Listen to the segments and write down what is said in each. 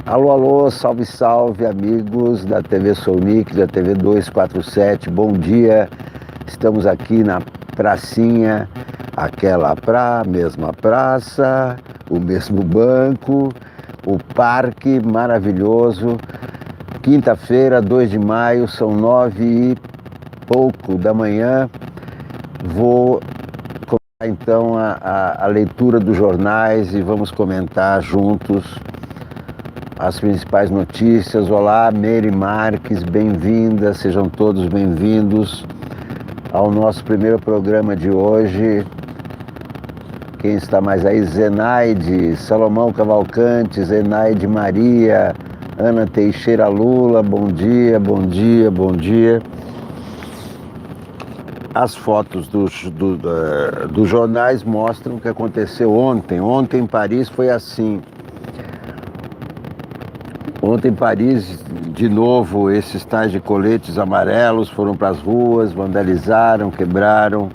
Alô, alô, salve, salve, amigos da TV Sonic, da TV 247, bom dia. Estamos aqui na pracinha, mesma praça, o mesmo banco, o parque maravilhoso. Quinta-feira, 2 de maio, são 9 e pouco da manhã. Vou começar então a leitura dos jornais e vamos comentar juntos as principais notícias. Olá, Meire Marques, bem-vinda, sejam todos bem-vindos ao nosso primeiro programa de hoje. Quem está mais aí? Zenaide, Salomão Cavalcante, Zenaide Maria, Ana Teixeira Lula, bom dia, bom dia, bom dia. As fotos dos jornais mostram o que aconteceu ontem. Ontem em Paris foi assim. Ontem em Paris, de novo, esses tais de coletes amarelos foram para as ruas, vandalizaram, quebraram,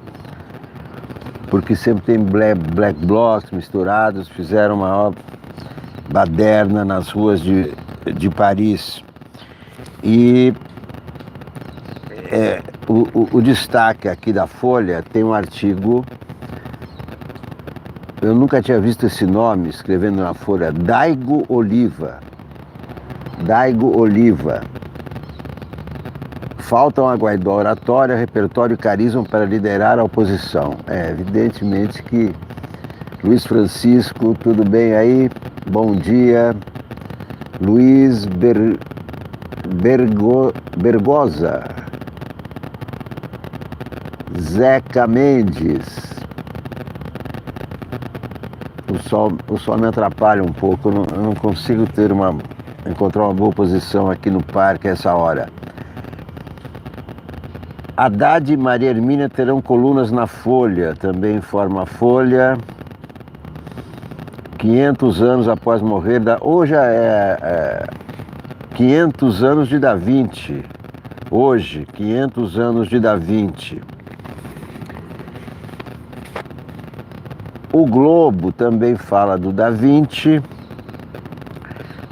porque sempre tem black blocs misturados, fizeram uma maior baderna nas ruas de Paris. E o destaque aqui da Folha tem um artigo, eu nunca tinha visto esse nome, escrevendo na Folha, Daigo Oliva. Faltam a Guaidó oratória, repertório e carisma para liderar a oposição. Evidentemente que Luiz Francisco, tudo bem aí? Bom dia. Luiz Bergosa. Zeca Mendes. O sol me atrapalha um pouco, eu não consigo encontrar uma boa posição aqui no parque a essa hora. Haddad e Maria Hermínia terão colunas na Folha, também informa a Folha. 500 anos após morrer hoje é 500 anos de Da Vinci. Hoje, 500 anos de Da Vinci. O Globo também fala do Da Vinci.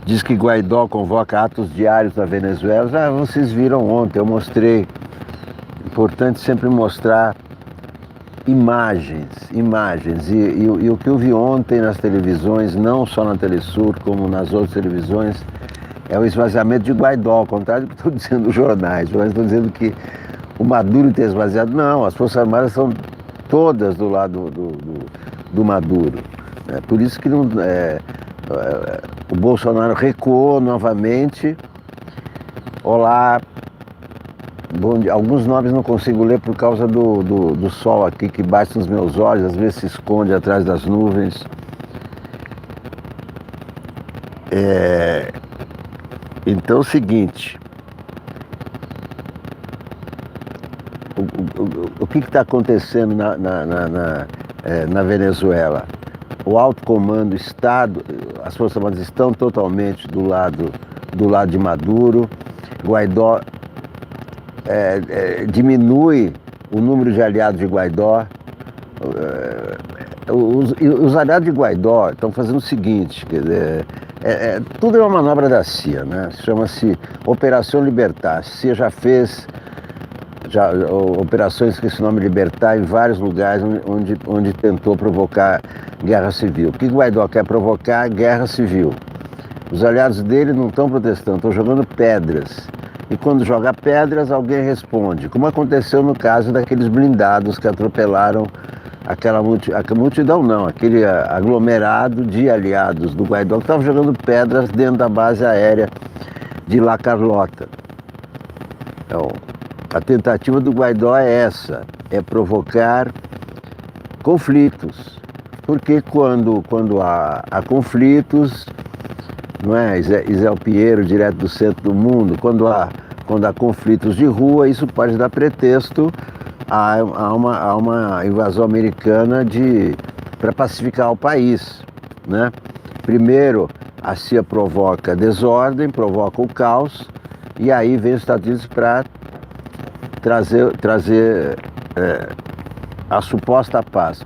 Diz que Guaidó convoca atos diários na Venezuela. Vocês viram ontem, eu mostrei. Importante sempre mostrar imagens. E o que eu vi ontem nas televisões, não só na Telesur, como nas outras televisões, é o esvaziamento de Guaidó, ao contrário do que estão dizendo os jornais. Os jornais estão dizendo que o Maduro tem esvaziado. Não, as Forças Armadas são todas do lado do Maduro. É por isso que o Bolsonaro recuou novamente. Olá, bom dia. Alguns nomes não consigo ler por causa do sol aqui que bate nos meus olhos, às vezes se esconde atrás das nuvens. Então é o seguinte, o que está acontecendo na Venezuela? O alto comando, o Estado, as Forças Armadas estão totalmente do lado de Maduro. Guaidó diminui o número de aliados de Guaidó. Os aliados de Guaidó estão fazendo o seguinte, quer dizer, tudo é uma manobra da CIA, né? Chama-se Operação Libertar. A CIA já fez operações com esse nome Libertar em vários lugares onde tentou provocar guerra civil. O que Guaidó quer provocar? Guerra civil. Os aliados dele não estão protestando, estão jogando pedras. E quando joga pedras, alguém responde. Como aconteceu no caso daqueles blindados que atropelaram a multidão não, aquele aglomerado de aliados do Guaidó que estavam jogando pedras dentro da base aérea de La Carlota. Então, a tentativa do Guaidó é essa, é provocar conflitos. Porque quando há conflitos, não é? Isel Pinheiro, direto do centro do mundo, quando há conflitos de rua, isso pode dar pretexto a uma invasão americana para pacificar o país, né? Primeiro, a CIA provoca desordem, provoca o caos, e aí vem os Estados Unidos para trazer a suposta paz.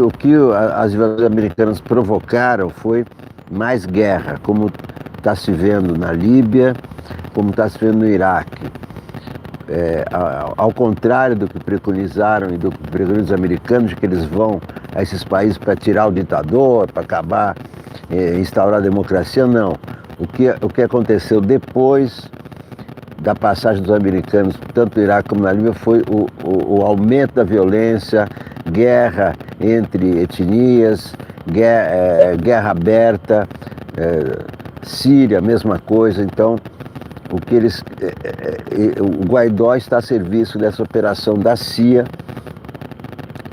O que as invasões americanas provocaram foi mais guerra, como está se vendo na Líbia, como está se vendo no Iraque. Ao contrário do que preconizaram e do que preconizam os americanos, de que eles vão a esses países para tirar o ditador, para acabar, instaurar a democracia, não. O que aconteceu depois da passagem dos americanos, tanto no Iraque como na Líbia, foi o aumento da violência, guerra entre etnias, guerra aberta, Síria, mesma coisa. Então, o Guaidó está a serviço dessa operação da CIA,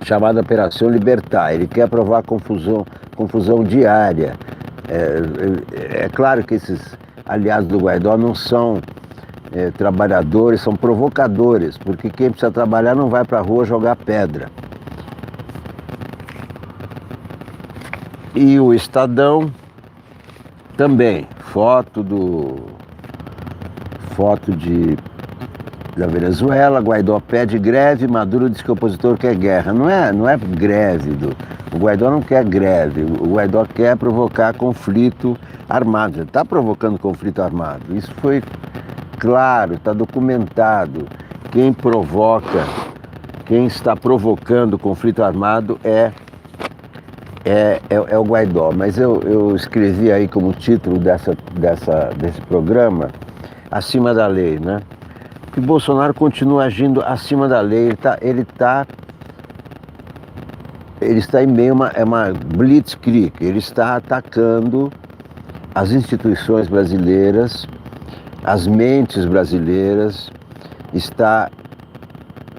chamada Operação Libertar. Ele quer provar confusão diária. É claro que esses aliados do Guaidó não são trabalhadores, são provocadores, porque quem precisa trabalhar não vai para a rua jogar pedra. E o Estadão também, foto da Venezuela, Guaidó pede greve, Maduro diz que o opositor quer guerra. Não é greve, o Guaidó não quer greve, o Guaidó quer provocar conflito armado, já está provocando conflito armado. Isso foi claro, está documentado. Quem está provocando conflito armado é o Guaidó. Mas eu escrevi aí como título desse programa, acima da lei, né? Que Bolsonaro continua agindo acima da lei, ele está em meio a uma blitzkrieg, ele está atacando as instituições brasileiras, as mentes brasileiras, está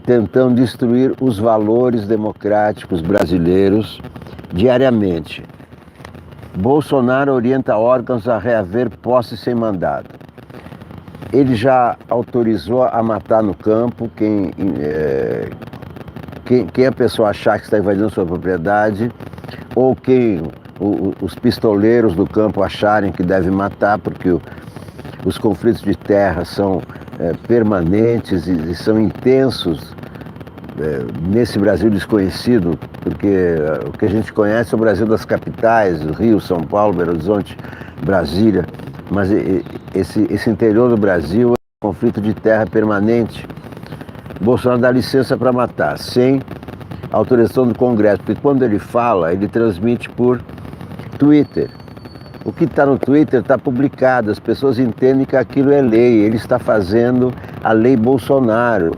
tentando destruir os valores democráticos brasileiros diariamente. Bolsonaro orienta órgãos a reaver posse sem mandado. Ele já autorizou a matar no campo quem a pessoa achar que está invadindo sua propriedade, ou os pistoleiros do campo acharem que deve matar, porque os conflitos de terra são permanentes e são intensos nesse Brasil desconhecido, porque o que a gente conhece é o Brasil das capitais, Rio, São Paulo, Belo Horizonte, Brasília, mas esse interior do Brasil é um conflito de terra permanente. Bolsonaro dá licença para matar, sem autorização do Congresso, porque quando ele fala, ele transmite por Twitter. O que está no Twitter está publicado, as pessoas entendem que aquilo é lei, ele está fazendo a lei Bolsonaro.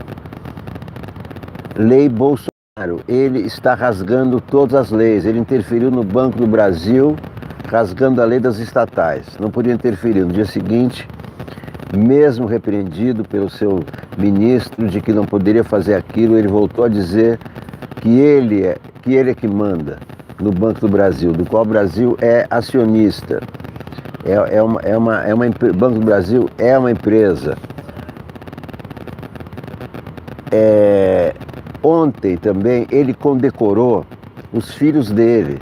Lei Bolsonaro, ele está rasgando todas as leis, ele interferiu no Banco do Brasil, rasgando a lei das estatais, não podia interferir. No dia seguinte, mesmo repreendido pelo seu ministro de que não poderia fazer aquilo, ele voltou a dizer que ele é que manda no Banco do Brasil, do qual o Brasil é acionista. O Banco do Brasil é uma empresa. Ontem também ele condecorou os filhos dele.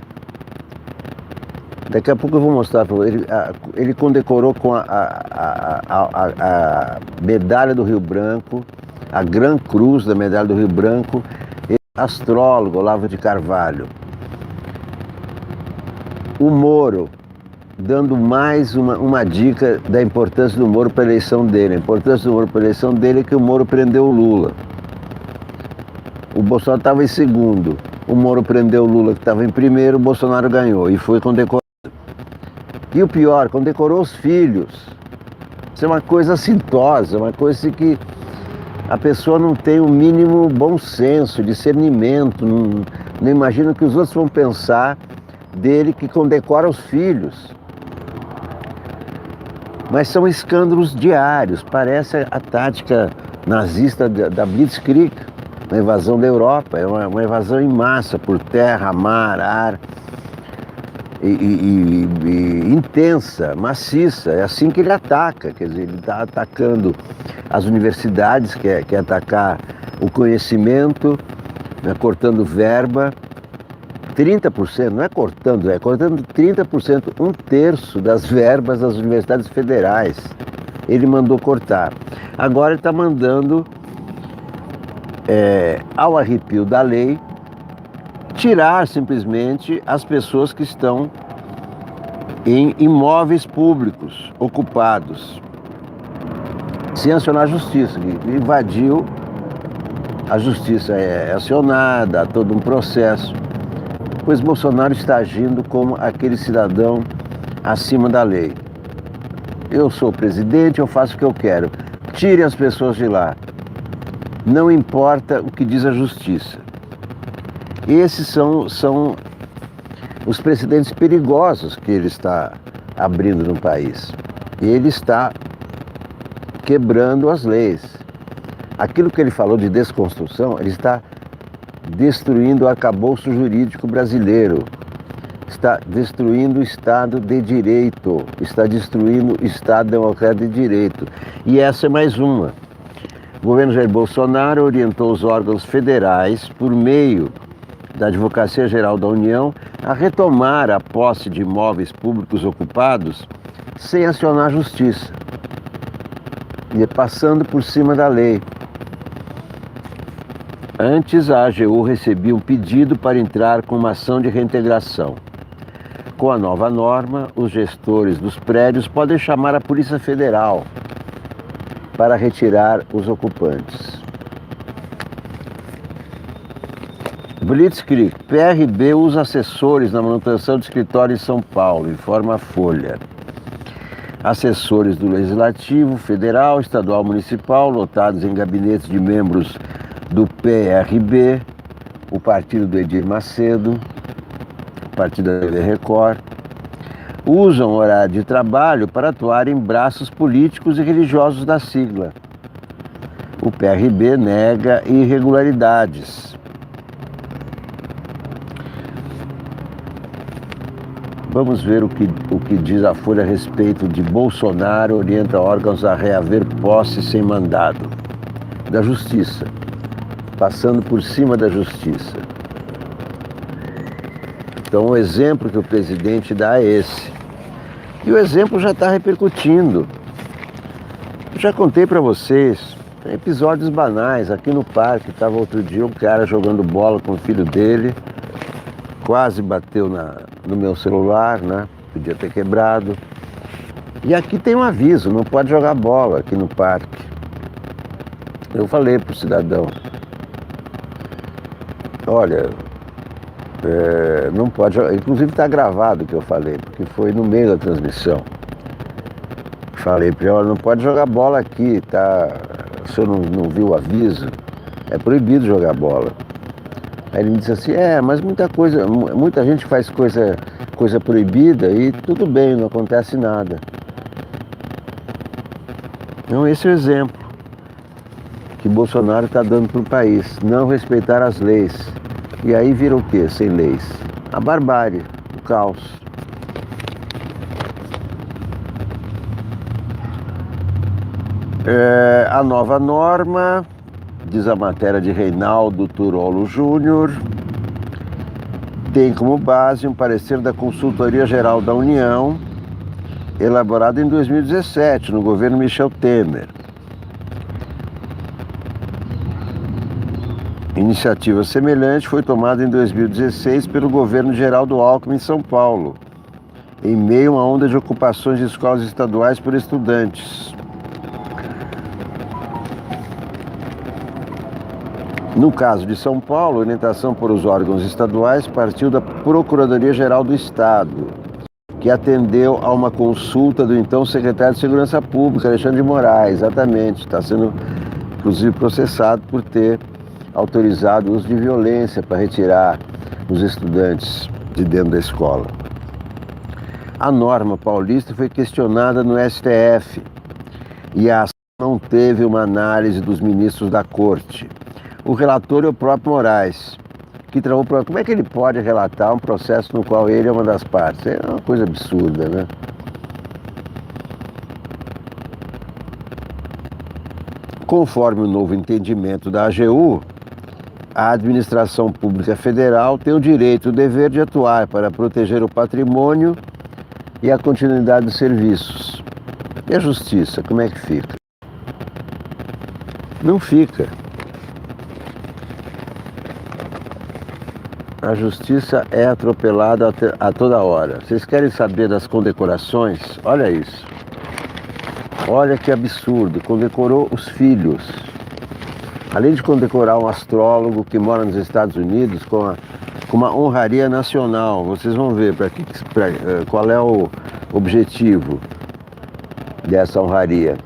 Daqui a pouco eu vou mostrar para você. Ele condecorou com a medalha do Rio Branco, a Gran Cruz da medalha do Rio Branco, astrólogo Olavo de Carvalho. O Moro, dando mais uma dica da importância do Moro para a eleição dele. A importância do Moro para a eleição dele é que o Moro prendeu o Lula. O Bolsonaro estava em segundo, o Moro prendeu o Lula, que estava em primeiro, o Bolsonaro ganhou e foi condecorado. E o pior, condecorou os filhos. Isso é uma coisa assintosa, uma coisa que a pessoa não tem o mínimo bom senso, discernimento, não imagina o que os outros vão pensar dele que condecora os filhos. Mas são escândalos diários, parece a tática nazista da Blitzkrieg, uma invasão da Europa, é uma invasão em massa por terra, mar, ar, e intensa, maciça. É assim que ele ataca, quer dizer, ele está atacando as universidades, quer atacar o conhecimento, né, cortando verba, 30%, não é cortando 30%, 1/3 das verbas das universidades federais. Ele mandou cortar. Agora ele está mandando, ao arrepio da lei, tirar simplesmente as pessoas que estão em imóveis públicos ocupados, sem acionar a justiça, que invadiu. A justiça é acionada, há todo um processo, pois Bolsonaro está agindo como aquele cidadão acima da lei. Eu sou presidente, eu faço o que eu quero. Tire as pessoas de lá. Não importa o que diz a justiça. Esses são os precedentes perigosos que ele está abrindo no país. Ele está quebrando as leis. Aquilo que ele falou de desconstrução, ele está destruindo o arcabouço jurídico brasileiro, está destruindo o Estado de Direito, está destruindo o Estado Democrático de Direito. E essa é mais uma. O governo Jair Bolsonaro orientou os órgãos federais, por meio da Advocacia Geral da União, a retomar a posse de imóveis públicos ocupados sem acionar a justiça, e passando por cima da lei. Antes, a AGU recebia um pedido para entrar com uma ação de reintegração. Com a nova norma, os gestores dos prédios podem chamar a Polícia Federal para retirar os ocupantes. Blitzkrieg. PRB usa assessores na manutenção de escritório em São Paulo, informa a Folha. Assessores do Legislativo, Federal, Estadual, Municipal, lotados em gabinetes de membros do PRB, o partido do Edir Macedo, o partido da TV Record, usam horário de trabalho para atuar em braços políticos e religiosos da sigla. O PRB nega irregularidades. Vamos ver o que diz a Folha a respeito de Bolsonaro orienta órgãos a reaver posse sem mandado. Da Justiça, passando por cima da Justiça. Então o exemplo que o presidente dá é esse. E o exemplo já está repercutindo. Eu já contei para vocês, episódios banais. Aqui no parque estava outro dia um cara jogando bola com o filho dele, quase bateu no meu celular, né? Podia ter quebrado. E aqui tem um aviso, não pode jogar bola aqui no parque. Eu falei pro cidadão, olha, não pode jogar. Inclusive está gravado o que eu falei, porque foi no meio da transmissão. Falei para ele, olha, não pode jogar bola aqui, tá? O senhor não viu o aviso? É proibido jogar bola. Aí ele me disse assim, mas muita gente faz coisa proibida e tudo bem, não acontece nada. Então esse é o exemplo que Bolsonaro está dando para o país, não respeitar as leis. E aí vira o quê? Sem leis? A barbárie, o caos. A nova norma, diz a matéria de Reinaldo Turolo Júnior, tem como base um parecer da Consultoria Geral da União, elaborado em 2017, no governo Michel Temer. Iniciativa semelhante foi tomada em 2016 pelo governo Geraldo Alckmin em São Paulo, em meio a uma onda de ocupações de escolas estaduais por estudantes. No caso de São Paulo, a orientação por os órgãos estaduais partiu da Procuradoria-Geral do Estado, que atendeu a uma consulta do então secretário de Segurança Pública, Alexandre de Moraes, exatamente, está sendo inclusive processado por ter autorizado o uso de violência para retirar os estudantes de dentro da escola. A norma paulista foi questionada no STF e a ação não teve uma análise dos ministros da Corte. O relator é o próprio Moraes, que travou o problema. Como é que ele pode relatar um processo no qual ele é uma das partes? É uma coisa absurda, né? Conforme o novo entendimento da AGU, a administração pública federal tem o direito e o dever de atuar para proteger o patrimônio e a continuidade dos serviços. E a justiça, como é que fica? Não fica. a justiça é atropelada a toda hora. Vocês querem saber das condecorações? Olha isso. Olha que absurdo. Condecorou os filhos. Além de condecorar um astrólogo que mora nos Estados Unidos com uma honraria nacional. Vocês vão ver qual é o objetivo dessa honraria.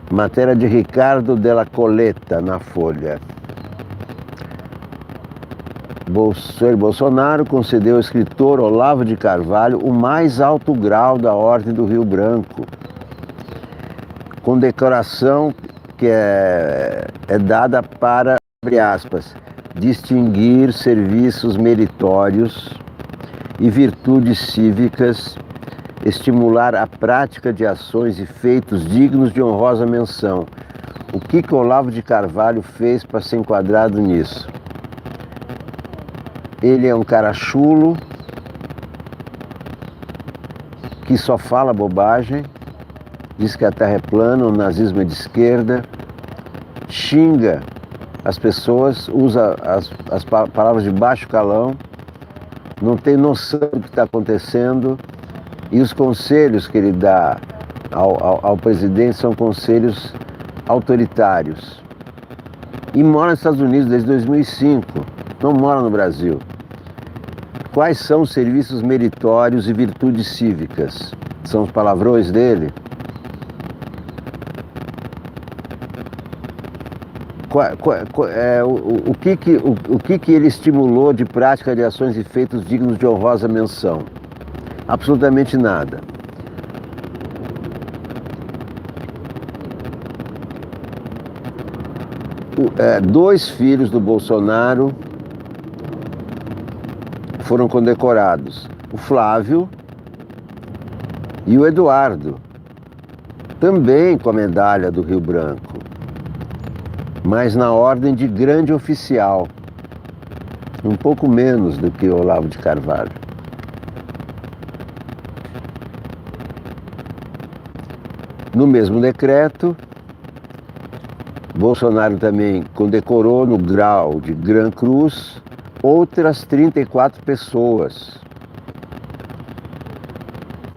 Matéria de Ricardo Della Coletta na Folha. Bolsonaro concedeu ao escritor Olavo de Carvalho o mais alto grau da Ordem do Rio Branco. Condecoração que é dada para, abre aspas, distinguir serviços meritórios e virtudes cívicas, estimular a prática de ações e feitos dignos de honrosa menção. O que Olavo de Carvalho fez para ser enquadrado nisso? Ele é um cara chulo, que só fala bobagem, diz que a terra é plana, o nazismo é de esquerda, xinga as pessoas, usa as palavras de baixo calão, não tem noção do que está acontecendo, e os conselhos que ele dá ao presidente são conselhos autoritários. E mora nos Estados Unidos desde 2005, não mora no Brasil. Quais são os serviços meritórios e virtudes cívicas? São os palavrões dele? O que ele estimulou de prática de ações e feitos dignos de honrosa menção? Absolutamente nada. Dois filhos do Bolsonaro foram condecorados, o Flávio e o Eduardo, também com a medalha do Rio Branco, mas na ordem de grande oficial, um pouco menos do que o Olavo de Carvalho. No mesmo decreto, Bolsonaro também condecorou no grau de Gran Cruz outras 34 pessoas,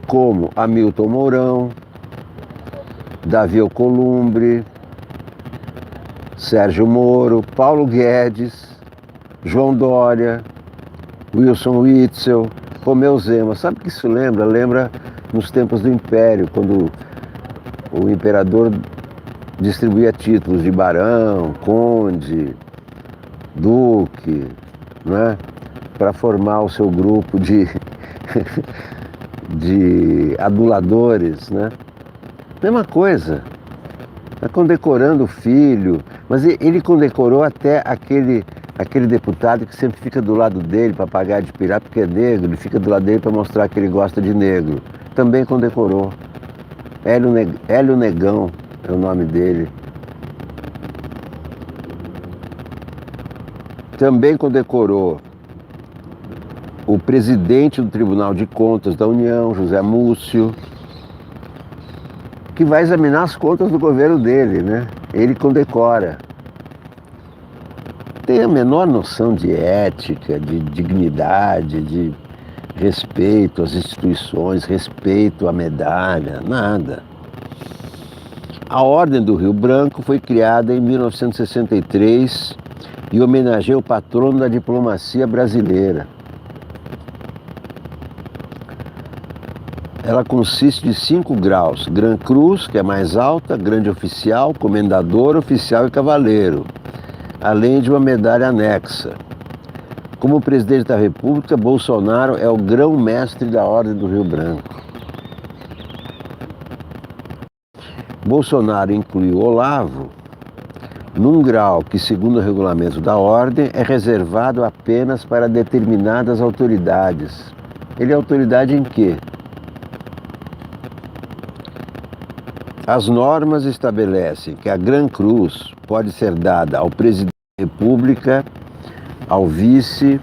como Hamilton Mourão, Davi Alcolumbre, Sérgio Moro, Paulo Guedes, João Dória, Wilson Witzel, Romeu Zema. Sabe o que isso lembra? Lembra nos tempos do Império, quando o imperador distribuía títulos de barão, conde, duque, né, para formar o seu grupo de aduladores, né? Mesma coisa, está condecorando o filho, mas ele condecorou até aquele deputado que sempre fica do lado dele para pagar de pirata porque é negro, ele fica do lado dele para mostrar que ele gosta de negro. Também condecorou. Hélio Negão é o nome dele. Também condecorou o presidente do Tribunal de Contas da União, José Múcio, que vai examinar as contas do governo dele, né? Ele condecora. Tem a menor noção de ética, de dignidade, de respeito às instituições, respeito à medalha, nada. A Ordem do Rio Branco foi criada em 1963 e homenageia o patrono da diplomacia brasileira. Ela consiste de 5 graus: Gran Cruz, que é mais alta, Grande Oficial, Comendador, Oficial e Cavaleiro, além de uma medalha anexa. Como presidente da República, Bolsonaro é o grão-mestre da Ordem do Rio Branco. Bolsonaro incluiu Olavo num grau que, segundo o regulamento da Ordem, é reservado apenas para determinadas autoridades. Ele é autoridade em quê? As normas estabelecem que a Gran Cruz pode ser dada ao presidente da República, ao vice,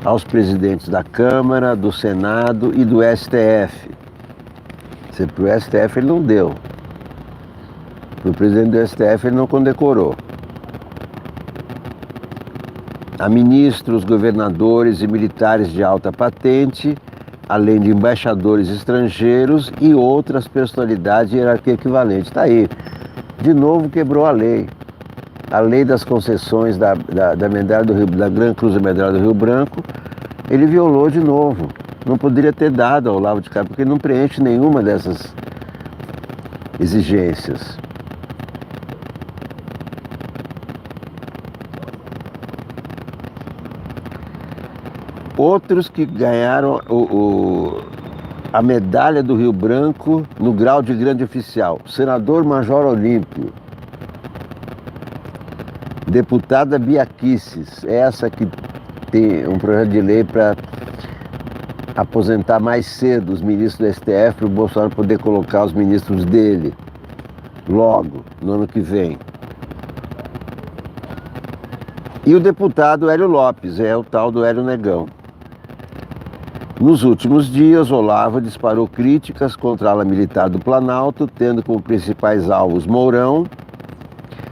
aos presidentes da Câmara, do Senado e do STF. Para o STF ele não deu. Para o presidente do STF ele não condecorou. a ministros, governadores e militares de alta patente, além de embaixadores estrangeiros e outras personalidades de hierarquia equivalente. Está aí. De novo quebrou a lei. A lei das concessões da Medalha do Rio, da Gran Cruz da Medalha do Rio Branco, ele violou de novo. Não poderia ter dado ao Olavo de Carvalho, porque ele não preenche nenhuma dessas exigências. Outros que ganharam a medalha do Rio Branco no grau de grande oficial: senador Major Olímpio, deputada Bia Kicis, essa que tem um projeto de lei para aposentar mais cedo os ministros do STF, para o Bolsonaro poder colocar os ministros dele logo, no ano que vem. E o deputado Hélio Lopes, é o tal do Hélio Negão. Nos últimos dias, Olavo disparou críticas contra a ala militar do Planalto, tendo como principais alvos Mourão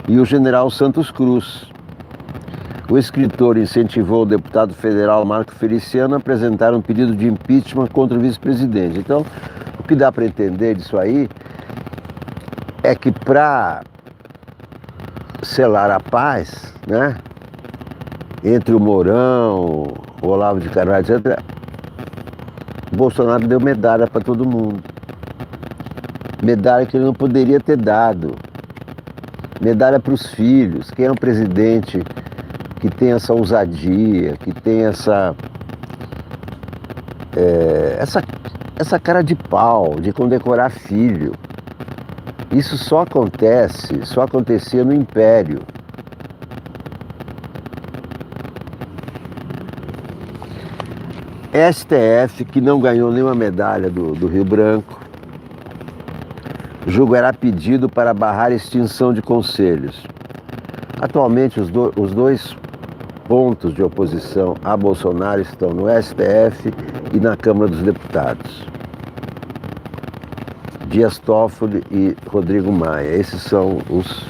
e o general Santos Cruz. O escritor incentivou o deputado federal Marco Feliciano a apresentar um pedido de impeachment contra o vice-presidente. Então, o que dá para entender disso aí é que para selar a paz, né, entre o Mourão, o Olavo de Carvalho, etc., Bolsonaro deu medalha para todo mundo. Medalha que ele não poderia ter dado. Medalha para os filhos. Quem é um presidente que tem essa ousadia, que tem essa cara de pau de condecorar filho? Isso só acontecia no Império. STF, que não ganhou nenhuma medalha do Rio Branco, julgará pedido para barrar a extinção de conselhos. Atualmente, os dois pontos de oposição a Bolsonaro estão no STF e na Câmara dos Deputados. Dias Toffoli e Rodrigo Maia. Esses são os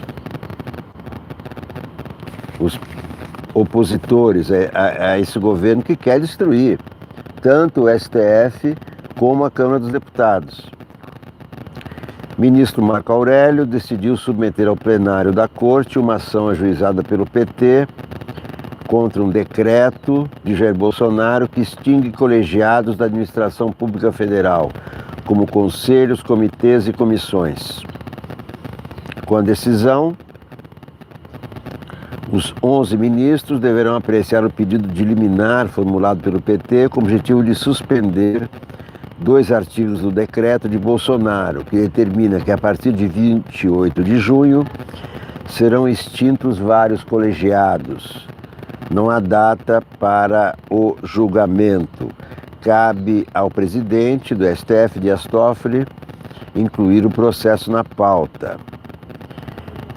opositores a esse governo que quer destruir tanto o STF como a Câmara dos Deputados. Ministro Marco Aurélio decidiu submeter ao plenário da Corte uma ação ajuizada pelo PT contra um decreto de Jair Bolsonaro que extingue colegiados da administração pública federal, como conselhos, comitês e comissões. Com a decisão, os 11 ministros deverão apreciar o pedido de liminar formulado pelo PT com o objetivo de suspender 2 artigos do decreto de Bolsonaro, que determina que a partir de 28 de junho serão extintos vários colegiados. Não há data para o julgamento. Cabe ao presidente do STF, Dias Toffoli, incluir o processo na pauta.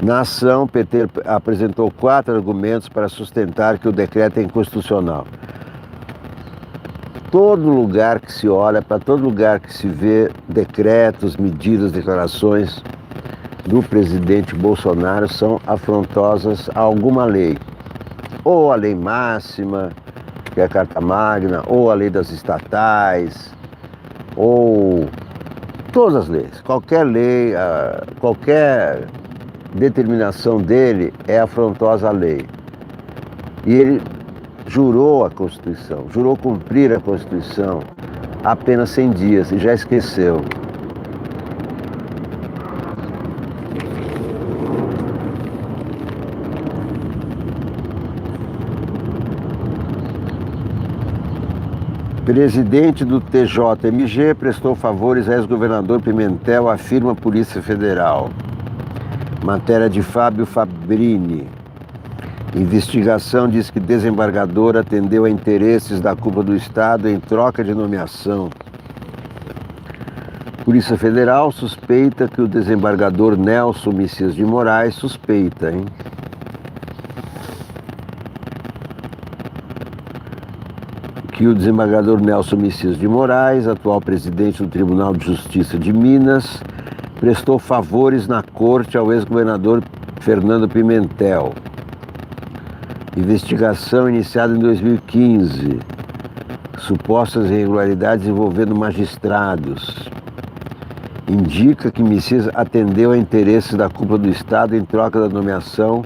Na ação, o PT apresentou 4 argumentos para sustentar que o decreto é inconstitucional. Todo lugar que se olha, para todo lugar que se vê decretos, medidas, declarações do presidente Bolsonaro são afrontosas a alguma lei. Ou a lei máxima, que é a Carta Magna, ou a lei das estatais, ou todas as leis. Qualquer lei, qualquer determinação dele é afrontosa à lei. E ele jurou a Constituição, jurou cumprir a Constituição há apenas 100 dias e já esqueceu. Presidente do TJMG prestou favores a ex-governador Pimentel, afirma a Polícia Federal. Matéria de Fábio Fabrini. Investigação diz que desembargador atendeu a interesses da cúpula do Estado em troca de nomeação. Polícia Federal suspeita que o desembargador Nelson Messias de Moraes que o desembargador Nelson Messias de Moraes, atual presidente do Tribunal de Justiça de Minas, prestou favores na corte ao ex-governador Fernando Pimentel. Investigação iniciada em 2015. Supostas irregularidades envolvendo magistrados. Indica que Messias atendeu a interesses da cúpula do Estado em troca da nomeação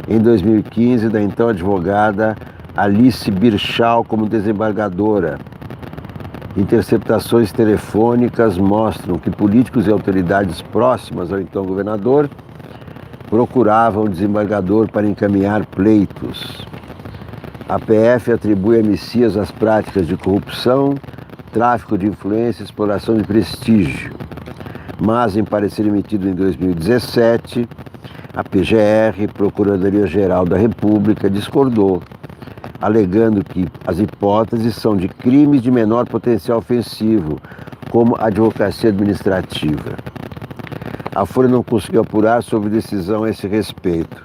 em 2015 da então advogada Alice Birchall como desembargadora. Interceptações telefônicas mostram que políticos e autoridades próximas ao então governador procuravam o desembargador para encaminhar pleitos. A PF atribui a Messias as práticas de corrupção, tráfico de influência e exploração de prestígio. Mas, em parecer emitido em 2017, a PGR, Procuradoria-Geral da República, discordou, alegando que as hipóteses são de crimes de menor potencial ofensivo, como advocacia administrativa. A Folha não conseguiu apurar sobre decisão a esse respeito,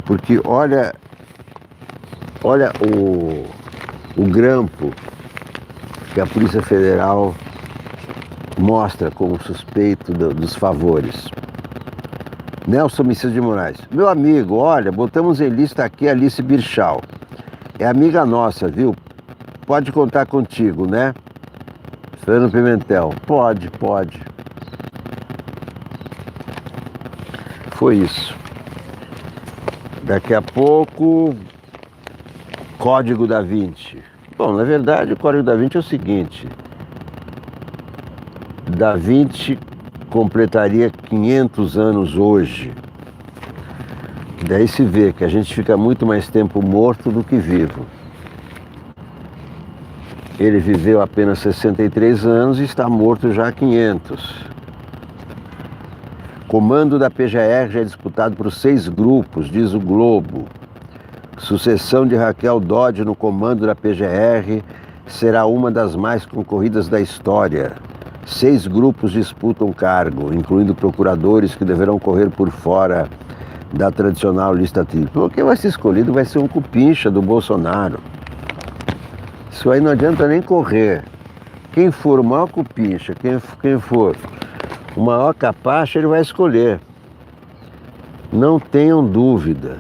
porque olha o grampo que a Polícia Federal mostra como suspeito dos favores. Nelson Messias de Moraes. Meu amigo, olha, botamos em lista aqui a Alice Birchall. É amiga nossa, viu? Pode contar contigo, né? Fernando Pimentel. Pode. Foi isso. Daqui a pouco, Código da Vinci. Bom, na verdade, o Código da Vinci é o seguinte. Da Vinci completaria 500 anos hoje. Daí se vê que a gente fica muito mais tempo morto do que vivo. Ele viveu apenas 63 anos e está morto já há 500. Comando da PGR já é disputado por 6 grupos, diz o Globo. Sucessão de Raquel Dodge no comando da PGR será uma das mais concorridas da história. 6 grupos disputam cargo, incluindo procuradores que deverão correr por fora da tradicional lista tripla. Quem vai ser escolhido vai ser um cupincha do Bolsonaro. Isso aí não adianta nem correr. Quem for o maior cupincha, quem for o maior capacho, ele vai escolher. Não tenham dúvida.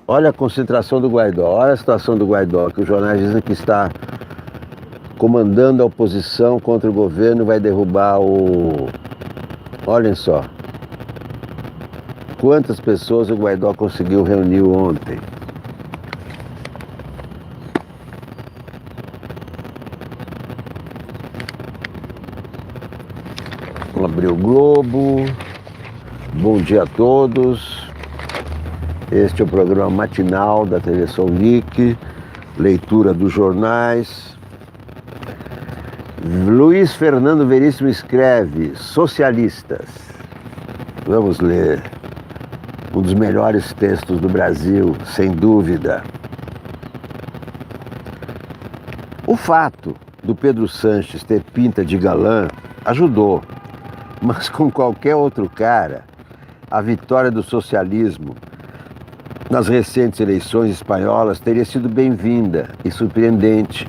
Olha a concentração do Guaidó, olha a situação do Guaidó, que os jornais dizem que está comandando a oposição contra o governo, vai derrubar o... Olhem só. Quantas pessoas o Guaidó conseguiu reunir ontem? Vamos abrir o Globo. Bom dia a todos. Este é o programa matinal da TV São Nick. Leitura dos jornais. Luiz Fernando Veríssimo escreve: Socialistas. Vamos ler. Um dos melhores textos do Brasil, sem dúvida. O fato do Pedro Sanches ter pinta de galã ajudou, mas com qualquer outro cara, a vitória do socialismo nas recentes eleições espanholas teria sido bem-vinda e surpreendente.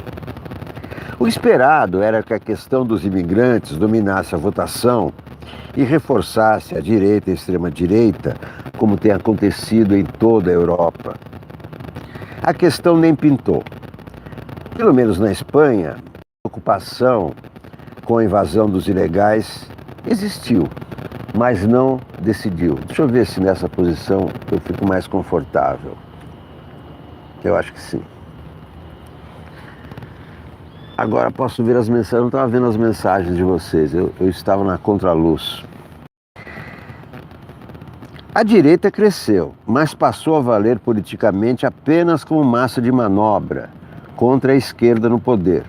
O esperado era que a questão dos imigrantes dominasse a votação e reforçasse a direita e a extrema-direita, como tem acontecido em toda a Europa. A questão nem pintou. Pelo menos na Espanha, a preocupação com a invasão dos ilegais existiu, mas não decidiu. Deixa eu ver se nessa posição eu fico mais confortável. Eu acho que sim. Agora posso ver as mensagens. Eu não estava vendo as mensagens de vocês. Eu estava na contraluz. A direita cresceu, mas passou a valer politicamente apenas como massa de manobra contra a esquerda no poder.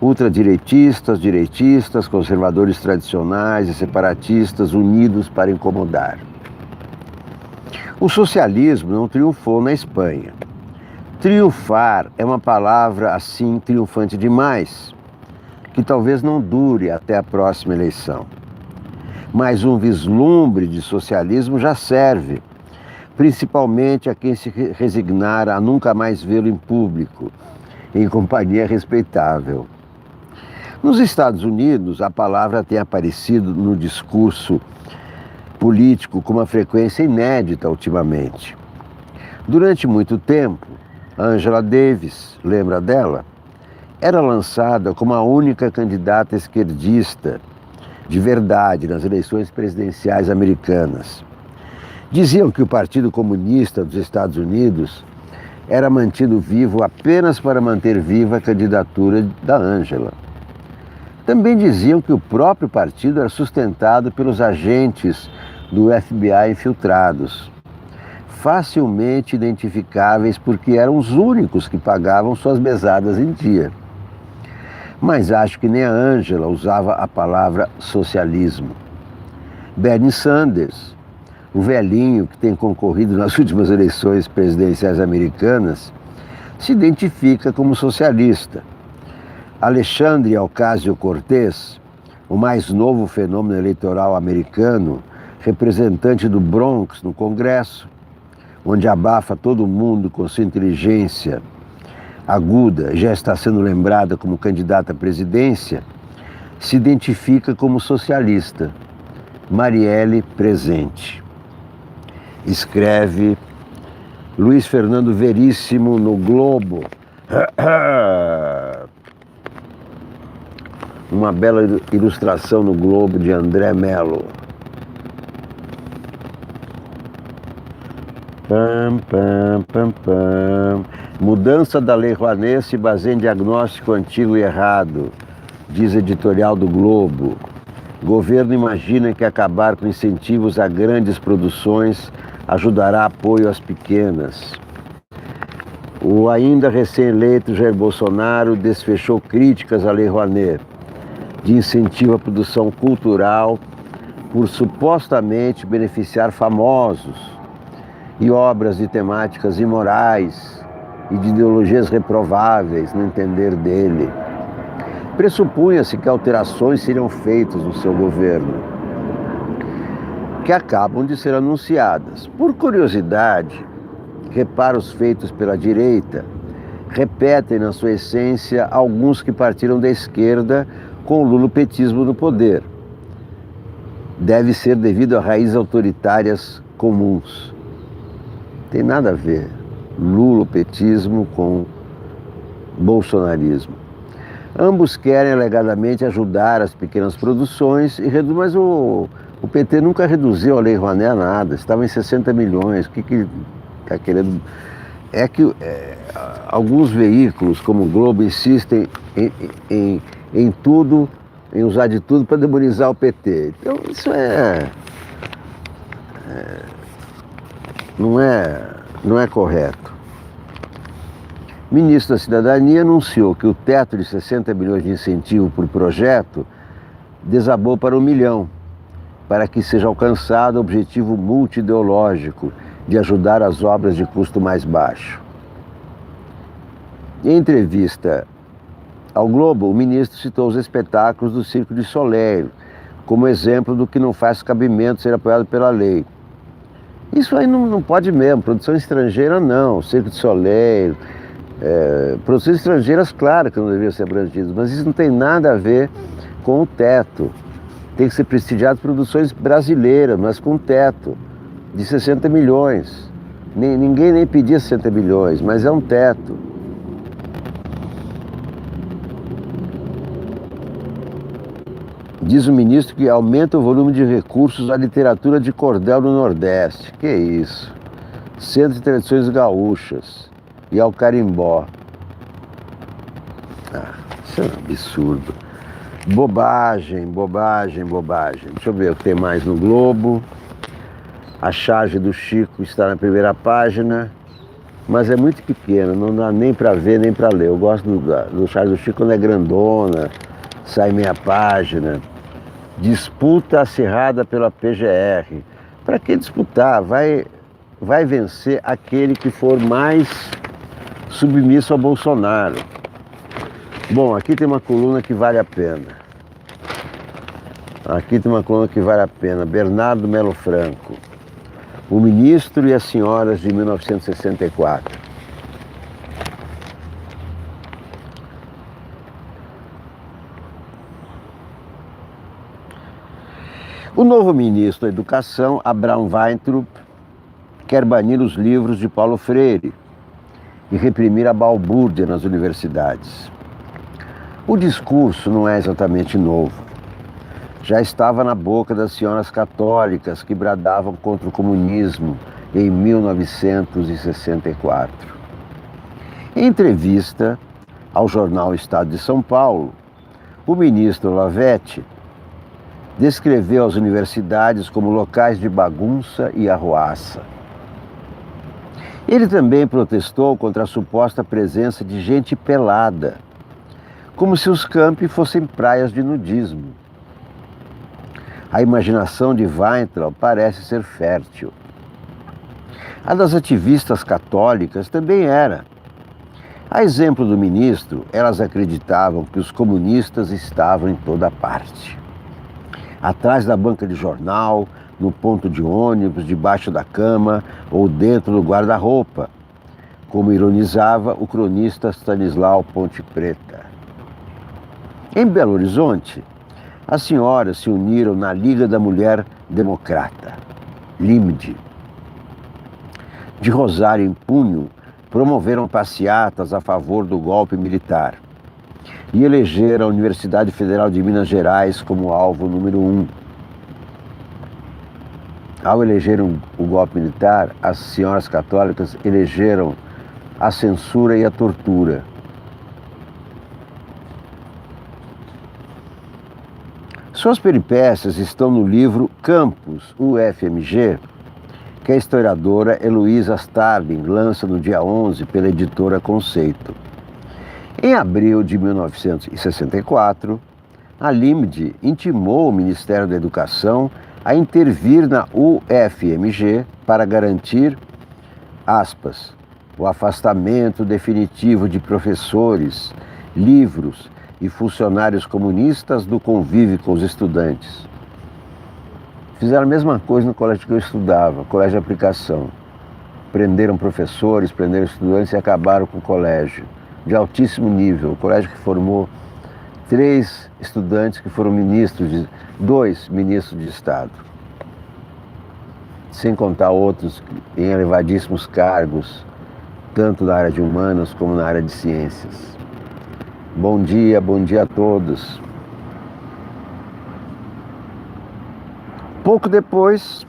Ultradireitistas, direitistas, conservadores tradicionais e separatistas unidos para incomodar. O socialismo não triunfou na Espanha. Triunfar é uma palavra assim triunfante demais, que talvez não dure até a próxima eleição. Mas um vislumbre de socialismo já serve, principalmente a quem se resignar a nunca mais vê-lo em público, em companhia respeitável. Nos Estados Unidos, a palavra tem aparecido no discurso político com uma frequência inédita ultimamente. Durante muito tempo, Angela Davis, lembra dela? Era lançada como a única candidata esquerdista de verdade nas eleições presidenciais americanas. Diziam que o Partido Comunista dos Estados Unidos era mantido vivo apenas para manter viva a candidatura da Angela. Também diziam que o próprio partido era sustentado pelos agentes do FBI infiltrados, facilmente identificáveis porque eram os únicos que pagavam suas mesadas em dia. Mas acho que nem a Angela usava a palavra socialismo. Bernie Sanders, o velhinho que tem concorrido nas últimas eleições presidenciais americanas, se identifica como socialista. Alexandre Ocasio-Cortez, o mais novo fenômeno eleitoral americano, representante do Bronx no Congresso, onde abafa todo mundo com sua inteligência aguda, já está sendo lembrada como candidata à presidência, se identifica como socialista. Marielle presente. Escreve Luiz Fernando Veríssimo no Globo. Uma bela ilustração no Globo de André Mello. Pam, pam, pam, pam. Mudança da Lei Rouanet se baseia em diagnóstico antigo e errado, diz editorial do Globo. Governo imagina que acabar com incentivos a grandes produções ajudará apoio às pequenas. O ainda recém-eleito Jair Bolsonaro desfechou críticas à Lei Rouanet, de incentivo à produção cultural, por supostamente beneficiar famosos e obras de temáticas imorais e de ideologias reprováveis, no entender dele. Pressupunha-se que alterações seriam feitas no seu governo, que acabam de ser anunciadas. Por curiosidade, reparos feitos pela direita repetem na sua essência alguns que partiram da esquerda com o lulopetismo no poder. Deve ser devido a raízes autoritárias comuns. Tem nada a ver lulopetismo com bolsonarismo. Ambos querem alegadamente ajudar as pequenas produções e reduzir, mas o PT nunca reduziu a Lei Rouanet a nada, estava em 60 milhões. O que está querendo? É que alguns veículos, como o Globo, insistem em tudo, em usar de tudo para demonizar o PT. Então isso não é correto. O ministro da Cidadania anunciou que o teto de 60 milhões de incentivo por projeto desabou para 1 milhão, para que seja alcançado o objetivo multideológico de ajudar as obras de custo mais baixo. Em entrevista ao Globo, o ministro citou os espetáculos do Circo de Soleil como exemplo do que não faz cabimento ser apoiado pela lei. Isso aí não pode mesmo, produção estrangeira não, Circo de Soleil, produções estrangeiras, claro que não deveriam ser abrangidas, mas isso não tem nada a ver com o teto. Tem que ser prestigiado produções brasileiras, mas com teto de 60 milhões. Ninguém nem pedia 60 milhões, mas é um teto. Diz o ministro que aumenta o volume de recursos à literatura de cordel no Nordeste. Que isso? Centro de Tradições Gaúchas e ao carimbó. Isso é um absurdo. Bobagem, bobagem, bobagem. Deixa eu ver o que tem mais no Globo. A charge do Chico está na primeira página, mas é muito pequena, não dá nem para ver, nem para ler. Eu gosto do charge do Chico quando é grandona, sai meia página. Disputa acirrada pela PGR. Para que disputar? Vai vencer aquele que for mais submisso ao Bolsonaro. Bom, aqui tem uma coluna que vale a pena. Bernardo Melo Franco. O Ministro e as Senhoras de 1964. O novo ministro da Educação, Abraham Weintraub, quer banir os livros de Paulo Freire e reprimir a balbúrdia nas universidades. O discurso não é exatamente novo. Já estava na boca das senhoras católicas que bradavam contra o comunismo em 1964. Em entrevista ao jornal Estado de São Paulo, o ministro Lavete descreveu as universidades como locais de bagunça e arruaça. Ele também protestou contra a suposta presença de gente pelada, como se os campi fossem praias de nudismo. A imaginação de Weintraub parece ser fértil. A das ativistas católicas também era. A exemplo do ministro, elas acreditavam que os comunistas estavam em toda parte. Atrás da banca de jornal, no ponto de ônibus, debaixo da cama ou dentro do guarda-roupa, como ironizava o cronista Stanislau Ponte Preta. Em Belo Horizonte, as senhoras se uniram na Liga da Mulher Democrata, LIMD. De rosário em punho, promoveram passeatas a favor do golpe militar e elegeram a Universidade Federal de Minas Gerais como alvo número 1. Ao elegerem o golpe militar, as senhoras católicas elegeram a censura e a tortura. Suas peripécias estão no livro Campus, UFMG, que a historiadora Heloísa Starling lança no dia 11 pela editora Conceito. Em abril de 1964, a LIMD intimou o Ministério da Educação a intervir na UFMG para garantir, aspas, o afastamento definitivo de professores, livros e funcionários comunistas do convívio com os estudantes. Fizeram a mesma coisa no colégio que eu estudava, colégio de aplicação. Prenderam professores, prenderam estudantes e acabaram com o colégio de altíssimo nível. O colégio que formou 3 estudantes que foram dois ministros de Estado. Sem contar outros em elevadíssimos cargos, tanto na área de humanas como na área de ciências. Bom dia a todos. Pouco depois,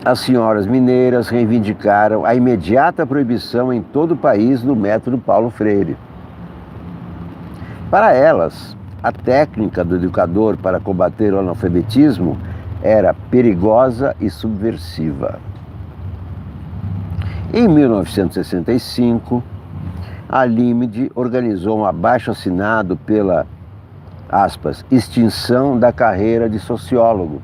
as senhoras mineiras reivindicaram a imediata proibição em todo o país do método Paulo Freire. Para elas, a técnica do educador para combater o analfabetismo era perigosa e subversiva. Em 1965, a LIMD organizou um abaixo-assinado pela, aspas, extinção da carreira de sociólogo.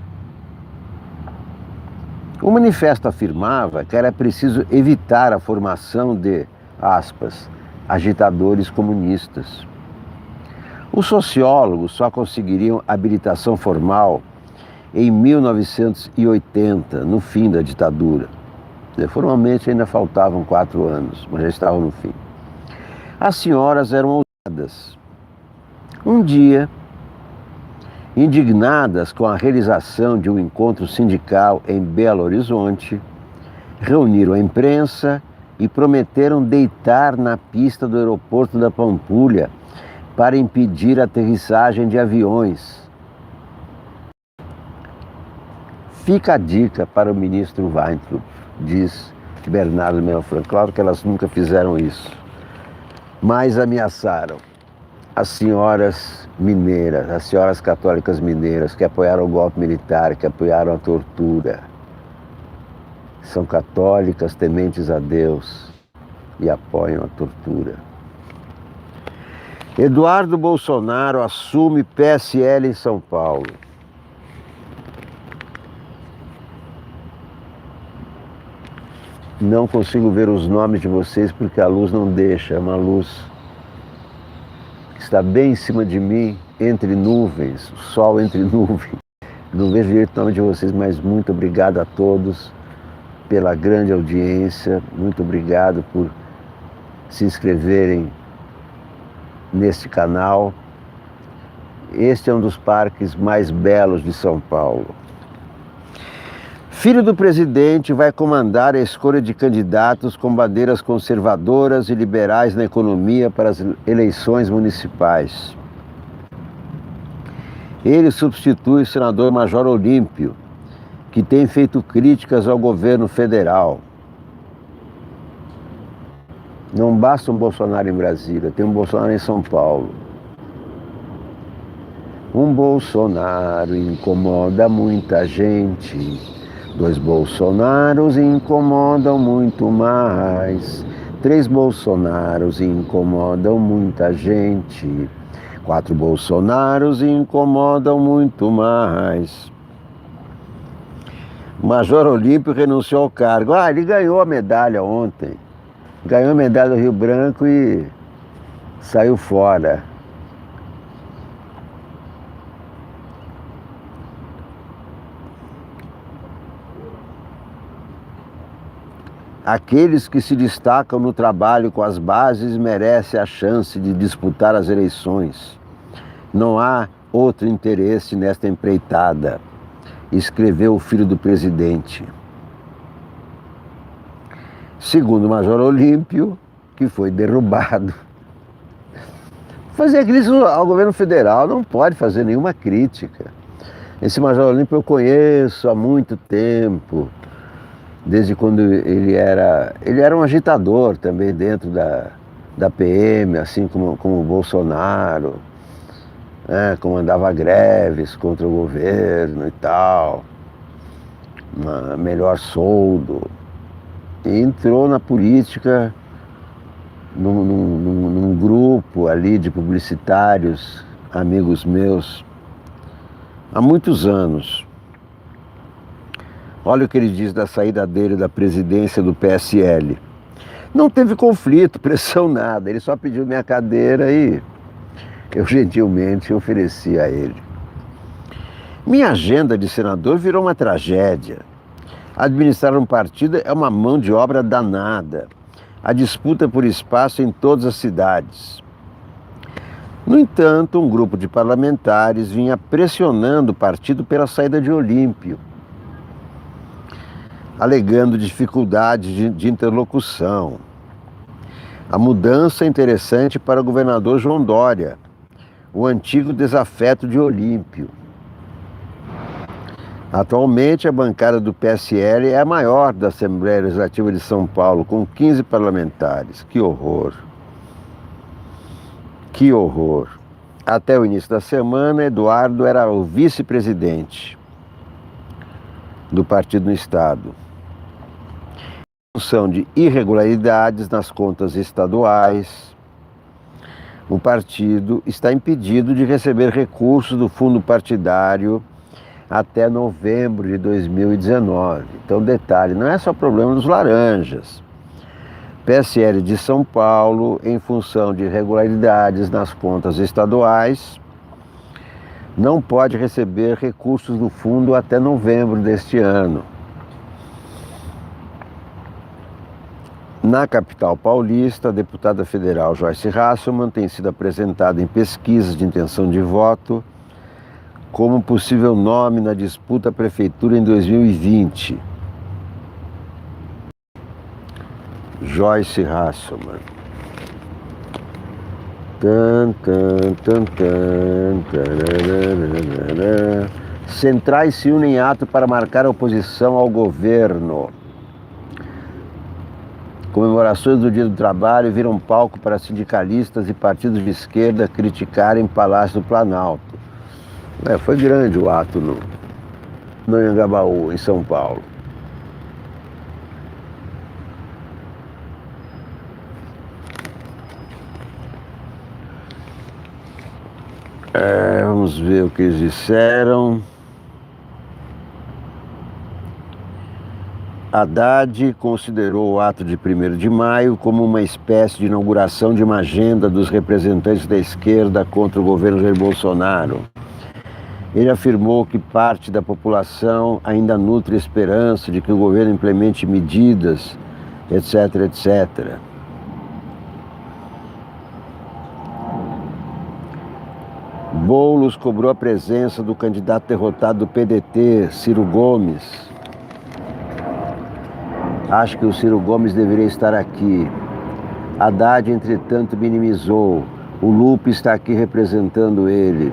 O manifesto afirmava que era preciso evitar a formação de, aspas, agitadores comunistas. Os sociólogos só conseguiriam habilitação formal em 1980, no fim da ditadura. Formalmente ainda faltavam 4 anos, mas já estavam no fim. As senhoras eram ousadas. Um dia, indignadas com a realização de um encontro sindical em Belo Horizonte, reuniram a imprensa e prometeram deitar na pista do aeroporto da Pampulha para impedir a aterrissagem de aviões. Fica a dica para o ministro Weintraub, diz Bernardo Melfran. Claro que elas nunca fizeram isso, mas ameaçaram. As senhoras mineiras, as senhoras católicas mineiras que apoiaram o golpe militar, que apoiaram a tortura, são católicas tementes a Deus e apoiam a tortura. Eduardo Bolsonaro assume PSL em São Paulo. Não consigo ver os nomes de vocês porque a luz não deixa, é uma luz que está bem em cima de mim, entre nuvens, o sol entre nuvens. Não vejo direito o nome de vocês, mas muito obrigado a todos pela grande audiência, muito obrigado por se inscreverem neste canal. Este é um dos parques mais belos de São Paulo. Filho do presidente vai comandar a escolha de candidatos com bandeiras conservadoras e liberais na economia para as eleições municipais. Ele substitui o senador Major Olímpio, que tem feito críticas ao governo federal. Não basta um Bolsonaro em Brasília, tem um Bolsonaro em São Paulo. Um Bolsonaro incomoda muita gente. 2 Bolsonaros incomodam muito mais. 3 Bolsonaros incomodam muita gente. 4 Bolsonaros incomodam muito mais. O Major Olímpio renunciou ao cargo. Ele ganhou a medalha ontem. Ganhou a medalha do Rio Branco e saiu fora. Aqueles que se destacam no trabalho com as bases merecem a chance de disputar as eleições. Não há outro interesse nesta empreitada, escreveu o filho do presidente. Segundo o Major Olímpio, que foi derrubado. Fazer crítica ao governo federal não pode fazer nenhuma crítica. Esse Major Olímpio eu conheço há muito tempo. Desde quando ele era um agitador também dentro da PM, assim como o Bolsonaro, né, comandava greves contra o governo e tal, melhor soldo, e entrou na política num grupo ali de publicitários, amigos meus, há muitos anos. Olha o que ele diz da saída dele da presidência do PSL. Não teve conflito, pressão, nada. Ele só pediu minha cadeira e eu gentilmente ofereci a ele. Minha agenda de senador virou uma tragédia. Administrar um partido é uma mão de obra danada. A disputa por espaço em todas as cidades. No entanto, um grupo de parlamentares vinha pressionando o partido pela saída de Olímpio, alegando dificuldades de interlocução. A mudança é interessante para o governador João Dória, o antigo desafeto de Olímpio. Atualmente, a bancada do PSL é a maior da Assembleia Legislativa de São Paulo, com 15 parlamentares. Que horror! Que horror! Até o início da semana, Eduardo era o vice-presidente do partido no estado. Em função de irregularidades nas contas estaduais, o partido está impedido de receber recursos do fundo partidário até novembro de 2019. Então, detalhe, não é só problema dos laranjas. PSL de São Paulo, em função de irregularidades nas contas estaduais, não pode receber recursos do fundo até novembro deste ano. Na capital paulista, a deputada federal Joyce Hasselmann tem sido apresentada em pesquisas de intenção de voto como possível nome na disputa à prefeitura em 2020. Joyce Hasselmann. Centrais se unem em ato para marcar a oposição ao governo. Comemorações do Dia do Trabalho viram palco para sindicalistas e partidos de esquerda criticarem Palácio do Planalto. Foi grande o ato no Anhangabaú, em São Paulo. Vamos ver o que eles disseram. Haddad considerou o ato de 1º de maio como uma espécie de inauguração de uma agenda dos representantes da esquerda contra o governo Jair Bolsonaro. Ele afirmou que parte da população ainda nutre esperança de que o governo implemente medidas, etc, etc. Boulos cobrou a presença do candidato derrotado do PDT, Ciro Gomes. Acho que o Ciro Gomes deveria estar aqui. Haddad, entretanto, minimizou. O Lupe está aqui representando ele.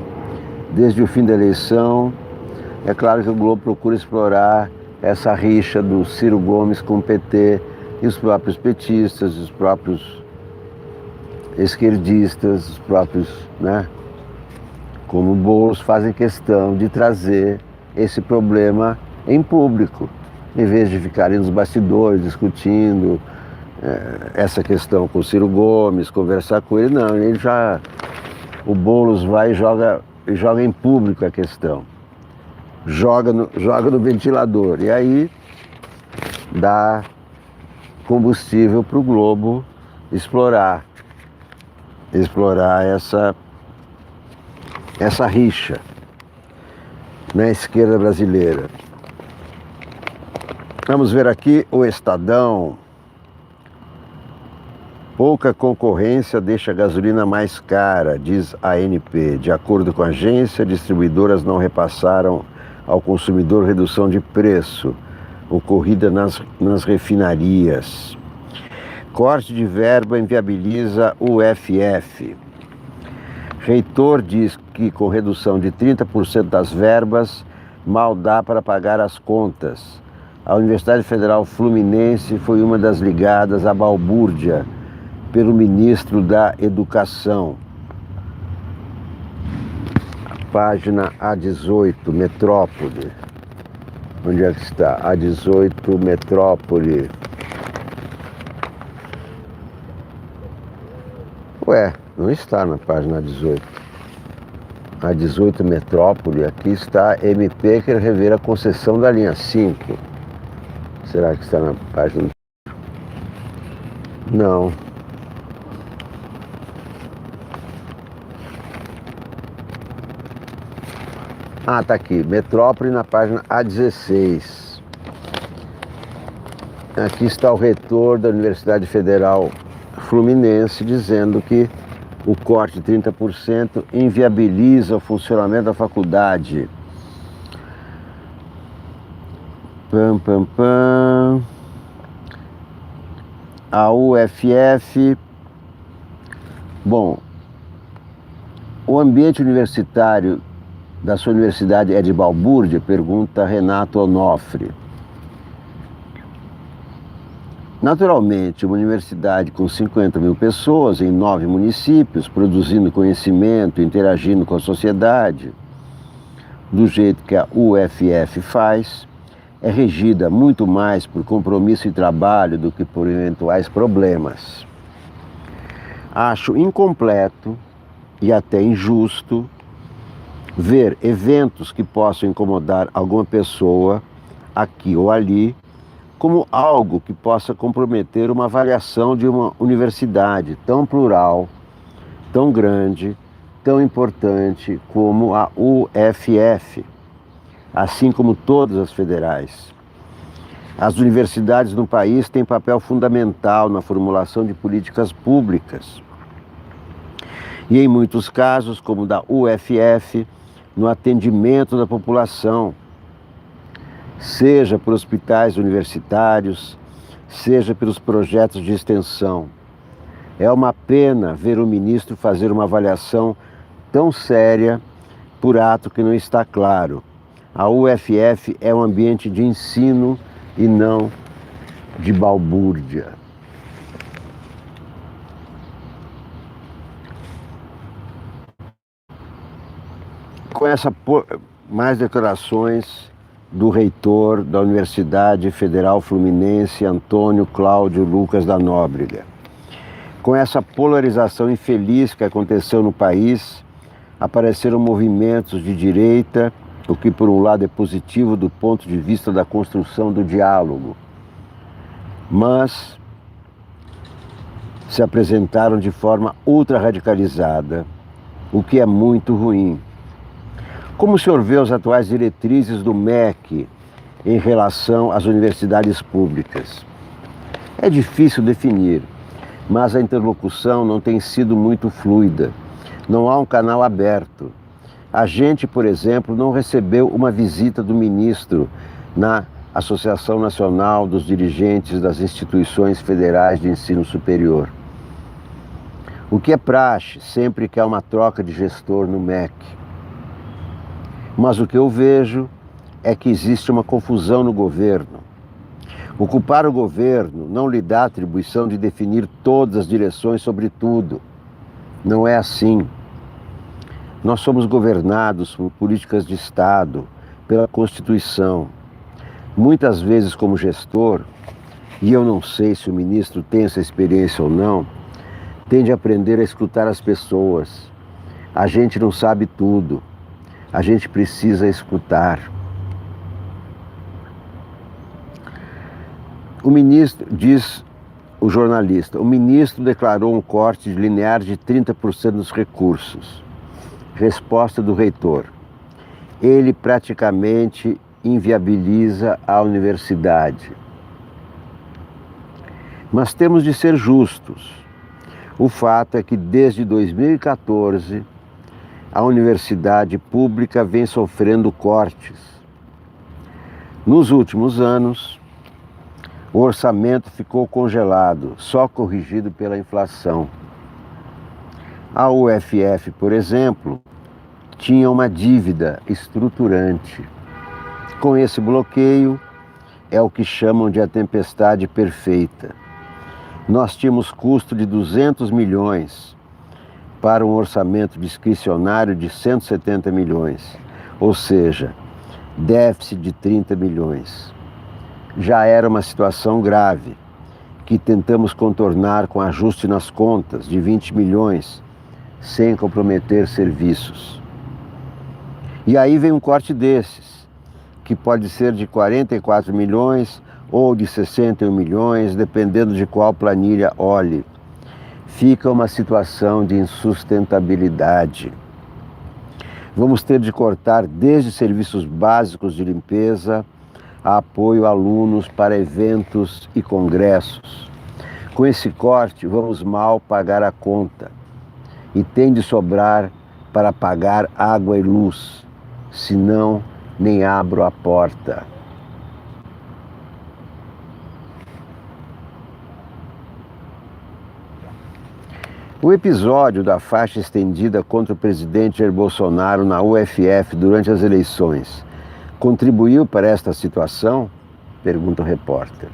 Desde o fim da eleição, é claro que o Globo procura explorar essa rixa do Ciro Gomes com o PT e os próprios petistas, os próprios esquerdistas, os próprios, né, como o Boulos, fazem questão de trazer esse problema em público, em vez de ficarem nos bastidores discutindo essa questão com o Ciro Gomes, conversar com ele. Não, o Boulos vai e joga em público a questão, joga no ventilador, e aí dá combustível para o Globo explorar essa rixa na esquerda brasileira. Vamos ver aqui o Estadão. Pouca concorrência deixa a gasolina mais cara, diz a ANP. De acordo com a agência, distribuidoras não repassaram ao consumidor redução de preço ocorrida nas refinarias. Corte de verba inviabiliza o UFF. Reitor diz que com redução de 30% das verbas, mal dá para pagar as contas. A Universidade Federal Fluminense foi uma das ligadas à balbúrdia pelo ministro da Educação. Página A18, Metrópole. Onde é que está? A18, Metrópole. Ué, não está na página A18. A18, Metrópole. Aqui está MP quer rever a concessão da linha 5. Será que está na página? Não. Ah, tá aqui, Metrópole na página A16. Aqui está o reitor da Universidade Federal Fluminense dizendo que o corte de 30% inviabiliza o funcionamento da faculdade. A UFF, bom, o ambiente universitário da sua universidade é de balbúrdia? Pergunta Renato Onofre. Naturalmente, uma universidade com 50 mil pessoas em 9 municípios, produzindo conhecimento, interagindo com a sociedade, do jeito que a UFF faz, é regida muito mais por compromisso e trabalho do que por eventuais problemas. Acho incompleto e até injusto ver eventos que possam incomodar alguma pessoa aqui ou ali como algo que possa comprometer uma avaliação de uma universidade tão plural, tão grande, tão importante como a UFF, assim como todas as federais. As universidades no país têm papel fundamental na formulação de políticas públicas e, em muitos casos, como da UFF, no atendimento da população, seja por hospitais universitários, seja pelos projetos de extensão. É uma pena ver o ministro fazer uma avaliação tão séria por ato que não está claro. A UFF é um ambiente de ensino e não de balbúrdia. Com mais declarações do reitor da Universidade Federal Fluminense, Antônio Cláudio Lucas da Nóbrega. Com essa polarização infeliz que aconteceu no país, apareceram movimentos de direita, o que por um lado é positivo do ponto de vista da construção do diálogo, mas se apresentaram de forma ultra-radicalizada, o que é muito ruim. Como o senhor vê as atuais diretrizes do MEC em relação às universidades públicas? É difícil definir, mas a interlocução não tem sido muito fluida. Não há um canal aberto. A gente, por exemplo, não recebeu uma visita do ministro na Associação Nacional dos Dirigentes das Instituições Federais de Ensino Superior. O que é praxe sempre que há uma troca de gestor no MEC. Mas o que eu vejo é que existe uma confusão no governo. Ocupar o governo não lhe dá a atribuição de definir todas as direções sobre tudo. Não é assim. Nós somos governados por políticas de Estado, pela Constituição. Muitas vezes, como gestor, e eu não sei se o ministro tem essa experiência ou não, tem de aprender a escutar as pessoas. A gente não sabe tudo. A gente precisa escutar. O ministro, diz o jornalista, o ministro declarou um corte linear de 30% dos recursos. Resposta do reitor. Ele praticamente inviabiliza a universidade. Mas temos de ser justos. O fato é que desde 2014 a universidade pública vem sofrendo cortes. Nos últimos anos, o orçamento ficou congelado, só corrigido pela inflação. A UFF, por exemplo, tinha uma dívida estruturante. Com esse bloqueio, é o que chamam de a tempestade perfeita. Nós tínhamos custo de 200 milhões para um orçamento discricionário de 170 milhões, ou seja, déficit de 30 milhões. Já era uma situação grave, que tentamos contornar com ajuste nas contas de 20 milhões, sem comprometer serviços. E aí vem um corte desses, que pode ser de 44 milhões ou de 61 milhões, dependendo de qual planilha olhe. Fica uma situação de insustentabilidade. Vamos ter de cortar desde serviços básicos de limpeza a apoio a alunos para eventos e congressos. Com esse corte, vamos mal pagar a conta e tem de sobrar para pagar água e luz, senão nem abro a porta. O episódio da faixa estendida contra o presidente Jair Bolsonaro na UFF durante as eleições contribuiu para esta situação? Pergunta o repórter.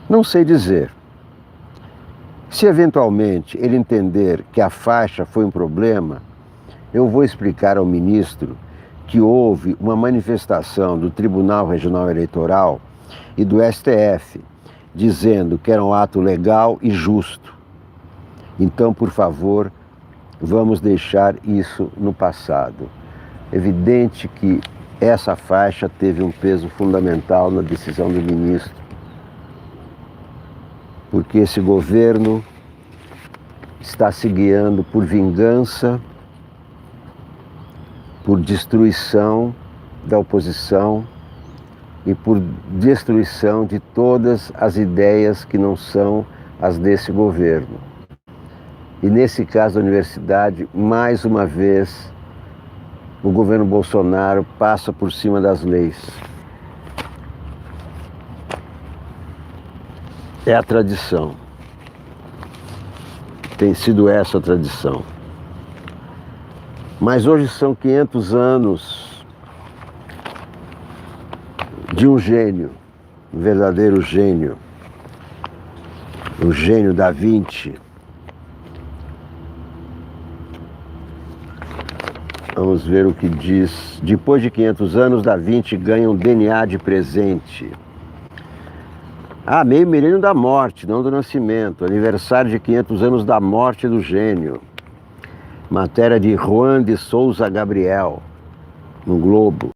Não sei dizer. Se eventualmente ele entender que a faixa foi um problema, eu vou explicar ao ministro que houve uma manifestação do Tribunal Regional Eleitoral e do STF dizendo que era um ato legal e justo. Então, por favor, vamos deixar isso no passado. Evidente que essa faixa teve um peso fundamental na decisão do ministro, porque esse governo está se guiando por vingança, por destruição da oposição e por destruição de todas as ideias que não são as desse governo. E nesse caso da universidade, mais uma vez, o governo Bolsonaro passa por cima das leis. É a tradição. Tem sido essa a tradição. Mas hoje são 500 anos de um gênio, um verdadeiro gênio, o gênio Da Vinci. Vamos ver o que diz. Depois de 500 anos, Da Vinci ganha um DNA de presente. Meio milênio da morte, não do nascimento. Aniversário de 500 anos da morte do gênio. Matéria de Juan de Souza Gabriel, no Globo.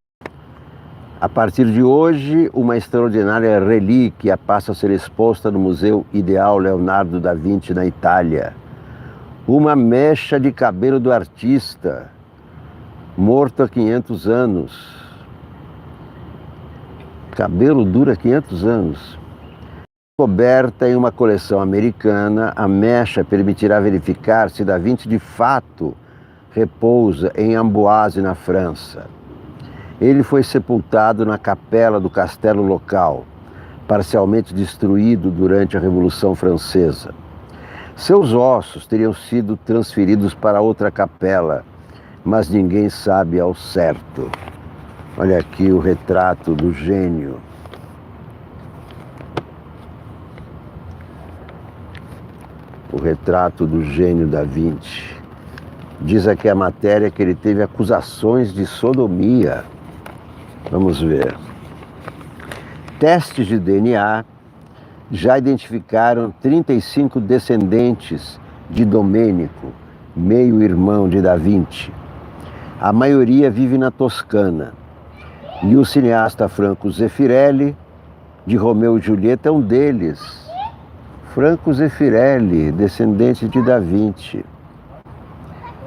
A partir de hoje, uma extraordinária relíquia passa a ser exposta no Museu Ideal Leonardo da Vinci, na Itália. Uma mecha de cabelo do artista, morto há 500 anos. Cabelo dura 500 anos. Descoberta em uma coleção americana, a mecha permitirá verificar se Da Vinci de fato repousa em Amboise, na França. Ele foi sepultado na capela do castelo local, parcialmente destruído durante a Revolução Francesa. Seus ossos teriam sido transferidos para outra capela, mas ninguém sabe ao certo. Olha aqui o retrato do gênio. O retrato do gênio Da Vinci. Diz aqui a matéria que ele teve acusações de sodomia. Vamos ver. Testes de DNA já identificaram 35 descendentes de Domênico, meio-irmão de Da Vinci. A maioria vive na Toscana. E o cineasta Franco Zeffirelli, de Romeu e Julieta, é um deles. Franco Zeffirelli, descendente de Da Vinci.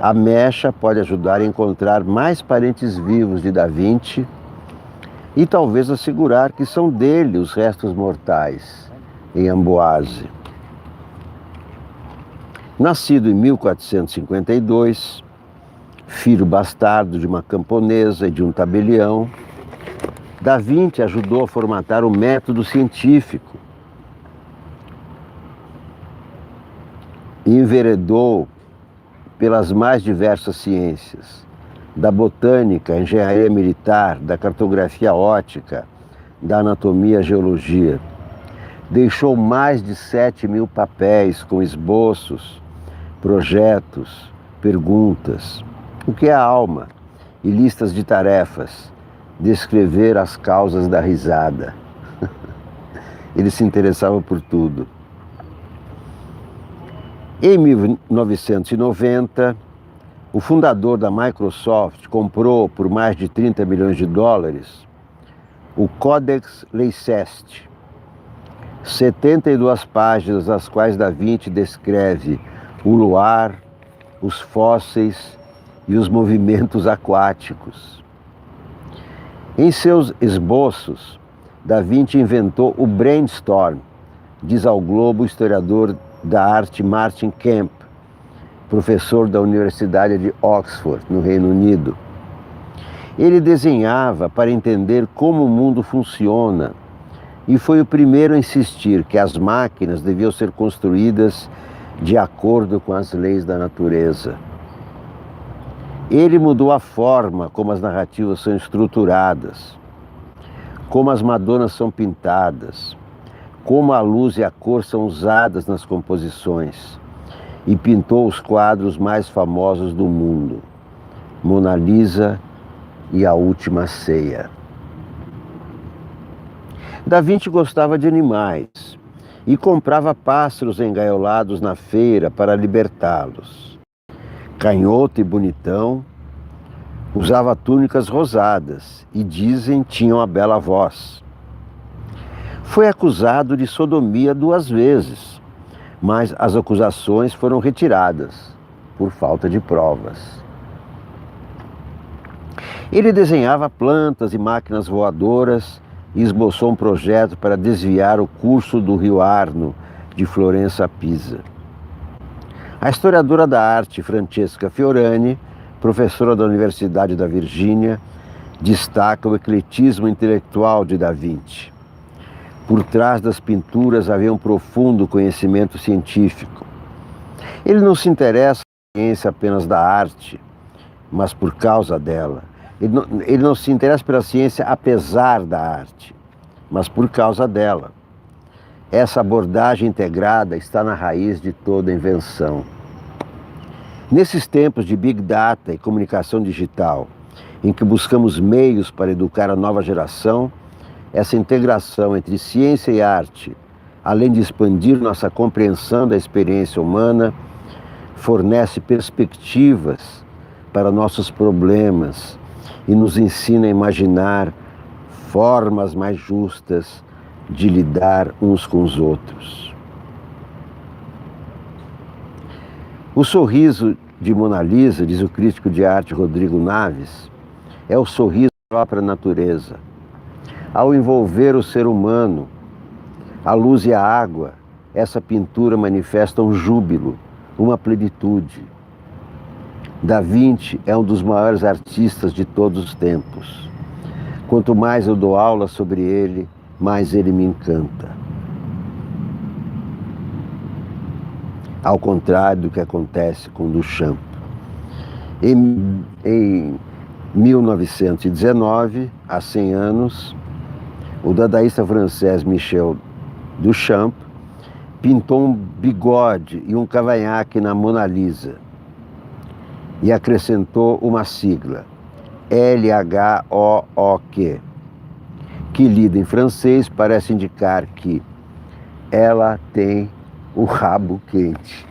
A mecha pode ajudar a encontrar mais parentes vivos de Da Vinci e talvez assegurar que são dele os restos mortais em Amboise. Nascido em 1452, filho bastardo de uma camponesa e de um tabelião, Da Vinci ajudou a formatar o método científico e enveredou pelas mais diversas ciências, da botânica, engenharia militar, da cartografia ótica, da anatomia, geologia. Deixou mais de 7.000 papéis com esboços, projetos, perguntas, o que é a alma, e listas de tarefas, descrever as causas da risada. Ele se interessava por tudo. Em 1990, o fundador da Microsoft comprou por mais de 30 milhões de dólares o Codex Leicester, 72 páginas das quais Da Vinci descreve o luar, os fósseis e os movimentos aquáticos. Em seus esboços, Da Vinci inventou o brainstorm, diz ao Globo o historiador da arte Martin Kemp, professor da Universidade de Oxford, no Reino Unido. Ele desenhava para entender como o mundo funciona e foi o primeiro a insistir que as máquinas deviam ser construídas de acordo com as leis da natureza. Ele mudou a forma como as narrativas são estruturadas, como as Madonas são pintadas, como a luz e a cor são usadas nas composições, e pintou os quadros mais famosos do mundo, Mona Lisa e A Última Ceia. Da Vinci gostava de animais e comprava pássaros engaiolados na feira para libertá-los. Canhoto e bonitão, usava túnicas rosadas e, dizem, tinha uma bela voz. Foi acusado de sodomia 2 vezes, mas as acusações foram retiradas por falta de provas. Ele desenhava plantas e máquinas voadoras e esboçou um projeto para desviar o curso do rio Arno de Florença a Pisa. A historiadora da arte Francesca Fiorani, professora da Universidade da Virgínia, destaca o ecletismo intelectual de Da Vinci. Por trás das pinturas havia um profundo conhecimento científico. Ele não se interessa pela ciência apenas da arte, mas por causa dela. Ele não se interessa pela ciência apesar da arte, mas por causa dela. Essa abordagem integrada está na raiz de toda invenção. Nesses tempos de Big Data e comunicação digital, em que buscamos meios para educar a nova geração, essa integração entre ciência e arte, além de expandir nossa compreensão da experiência humana, fornece perspectivas para nossos problemas e nos ensina a imaginar formas mais justas de lidar uns com os outros. O sorriso de Mona Lisa, diz o crítico de arte Rodrigo Naves, é o sorriso da própria natureza. Ao envolver o ser humano, a luz e a água, essa pintura manifesta um júbilo, uma plenitude. Da Vinci é um dos maiores artistas de todos os tempos. Quanto mais eu dou aula sobre ele, mais ele me encanta. Ao contrário do que acontece com Duchamp. Em 1919, há 100 anos, o dadaísta francês Michel Duchamp pintou um bigode e um cavanhaque na Mona Lisa e acrescentou uma sigla, LHOOQ, que lido em francês parece indicar que ela tem o rabo quente.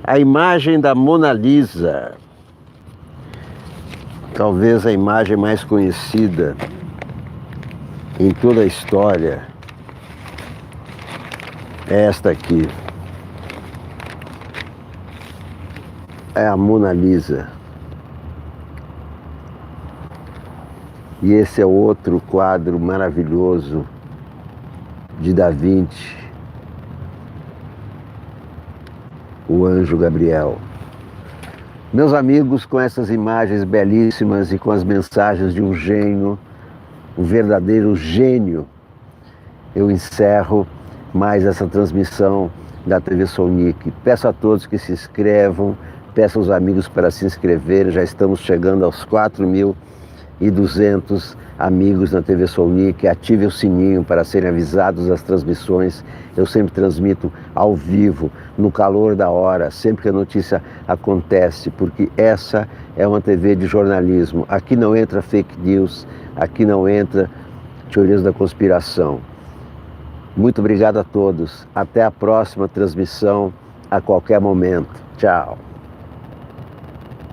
A imagem da Mona Lisa, talvez a imagem mais conhecida em toda a história, é esta aqui. É a Mona Lisa. E esse é outro quadro maravilhoso de Da Vinci, o Anjo Gabriel. Meus amigos, com essas imagens belíssimas e com as mensagens de um gênio, um verdadeiro gênio, eu encerro mais essa transmissão da TV Sonic. Peço a todos que se inscrevam, peço aos amigos para se inscreverem, já estamos chegando aos 4.200 amigos na TV Sonic. Ative o sininho para serem avisados das transmissões. Eu sempre transmito ao vivo, no calor da hora, sempre que a notícia acontece, porque essa é uma TV de jornalismo. Aqui não entra fake news, aqui não entra teorias da conspiração. Muito obrigado a todos. Até a próxima transmissão, a qualquer momento. Tchau.